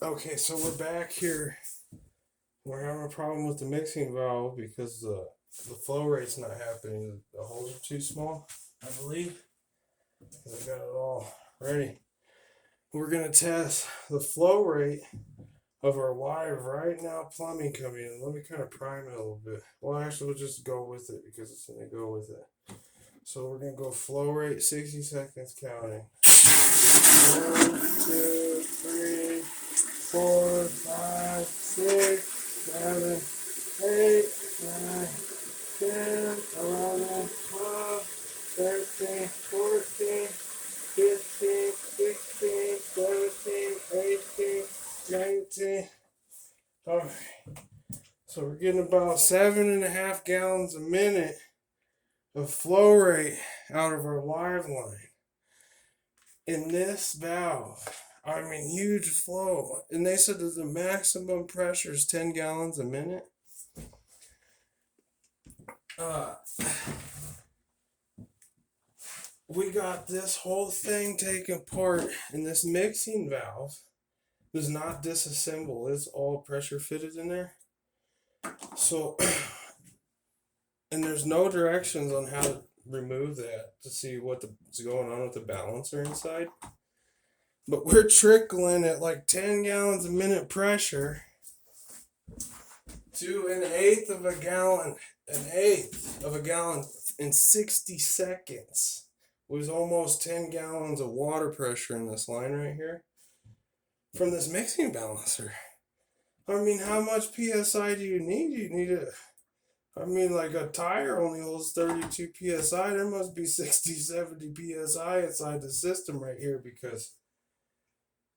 Okay, so we're back here. We're having a problem with the mixing valve because the flow rate's not happening. The holes are too small, I believe. I got it all ready. We're gonna test the flow rate of our live right now plumbing coming in. Let me kind of prime it a little bit. Well, actually, we'll just go with it because it's gonna go with it. So we're gonna go flow rate 60 seconds counting. 1, 2, 3, 4, 5, 6, 7, 8, 9, 10, 11, 12, 13, 14, 15, 16, 17, 18, 19. Alright. So we're getting about 7.5 gallons a minute of flow rate out of our live line. In this valve, I mean, huge flow. And they said that the maximum pressure is 10 gallons a minute. We got this whole thing taken apart, and this mixing valve does not disassemble. It's all pressure fitted in there. So, and there's no directions on how to remove that to see what's going on with the balancer inside. But we're trickling at like 10 gallons a minute pressure to an eighth of a gallon in 60 seconds. It was almost 10 gallons of water pressure in this line right here from this mixing balancer. I mean, how much PSI do you need? You need like a tire only holds 32 PSI. There must be 60, 70 PSI inside the system right here because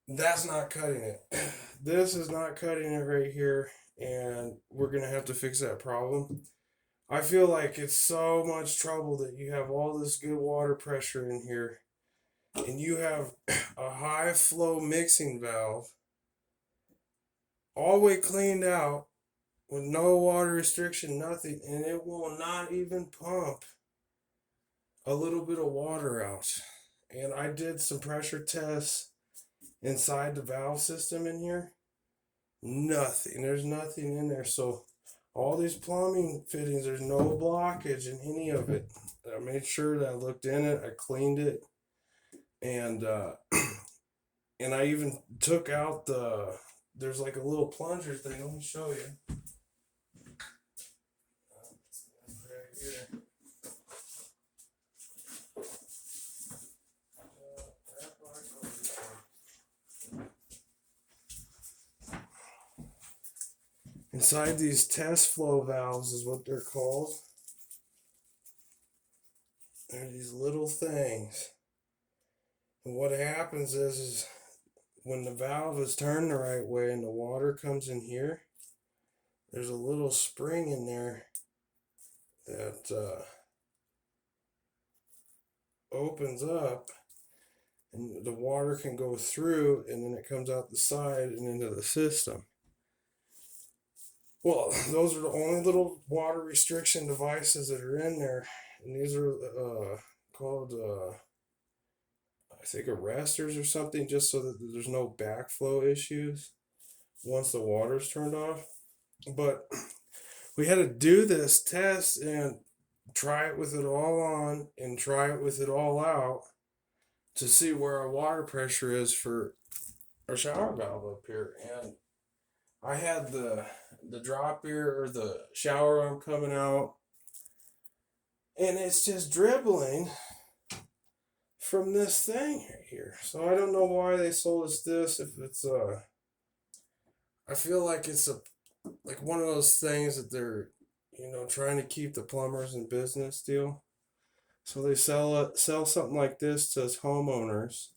that's not cutting it. This is not cutting it right here, and we're going to have to fix that problem. I feel like it's so much trouble that you have all this good water pressure in here, and you have a high flow mixing valve all the way cleaned out with no water restriction, nothing, and it will not even pump a little bit of water out. And I did some pressure tests inside the valve system in here. Nothing. There's nothing in there. So all these plumbing fittings, there's no blockage in any of it. I made sure that I looked in it, I cleaned it, and and I even took out there's like a little plunger thing. Let me show you. Right here. Inside these test flow valves is what they're called. They're these little things. And what happens is when the valve is turned the right way and the water comes in here, there's a little spring in there that opens up, and the water can go through, and then it comes out the side and into the system. Well, those are the only little water restriction devices that are in there, and these are called I think arresters or something, just so that there's no backflow issues once the water's turned off. But we had to do this test and try it with it all on and try it with it all out to see where our water pressure is for our shower valve up here. And I had the drop ear or the shower arm coming out, and it's just dribbling from this thing right here. So I don't know why they sold us this. If it's I feel like it's like one of those things that they're trying to keep the plumbers in business deal. So they sell something like this to us homeowners,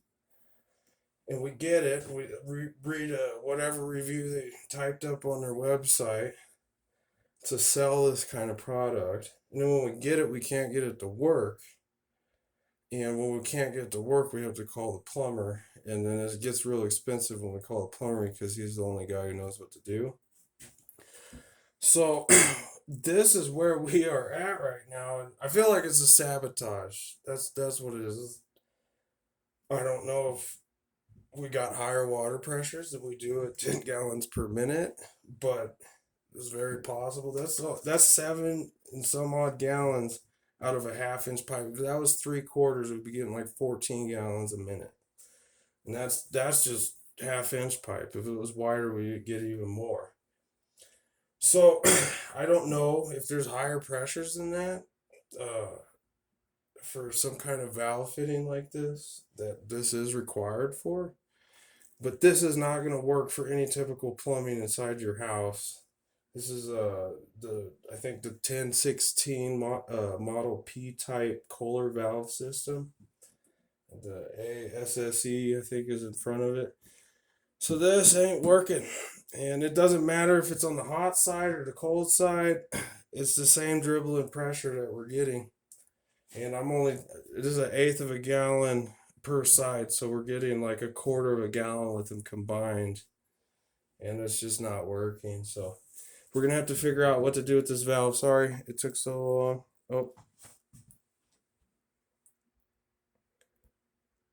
and we get it. We read whatever review they typed up on their website to sell this kind of product, and then when we get it, we can't get it to work. And when we can't get it to work, we have to call the plumber, and then it gets real expensive when we call the plumber because he's the only guy who knows what to do. So this is where we are at right now, and I feel like it's a sabotage. That's what it is. I don't know if we got higher water pressures than we do at 10 gallons per minute, but it's very possible. That's 7 and some odd gallons out of a half-inch pipe. If that was 3/4, we'd be getting like 14 gallons a minute, and that's just half-inch pipe. If it was wider, we'd get even more. So I don't know if there's higher pressures than that uh, for some kind of valve fitting like this that this is required for. But this is not going to work for any typical plumbing inside your house. This is the I think the 1016 model P type Kohler valve system. The ASSE I think is in front of it. So this ain't working. And it doesn't matter if it's on the hot side or the cold side. It's the same dribble and pressure that we're getting. And it is an eighth of a gallon per side. So we're getting like a quarter of a gallon with them combined. And it's just not working. So we're going to have to figure out what to do with this valve. Sorry it took so long. Oh,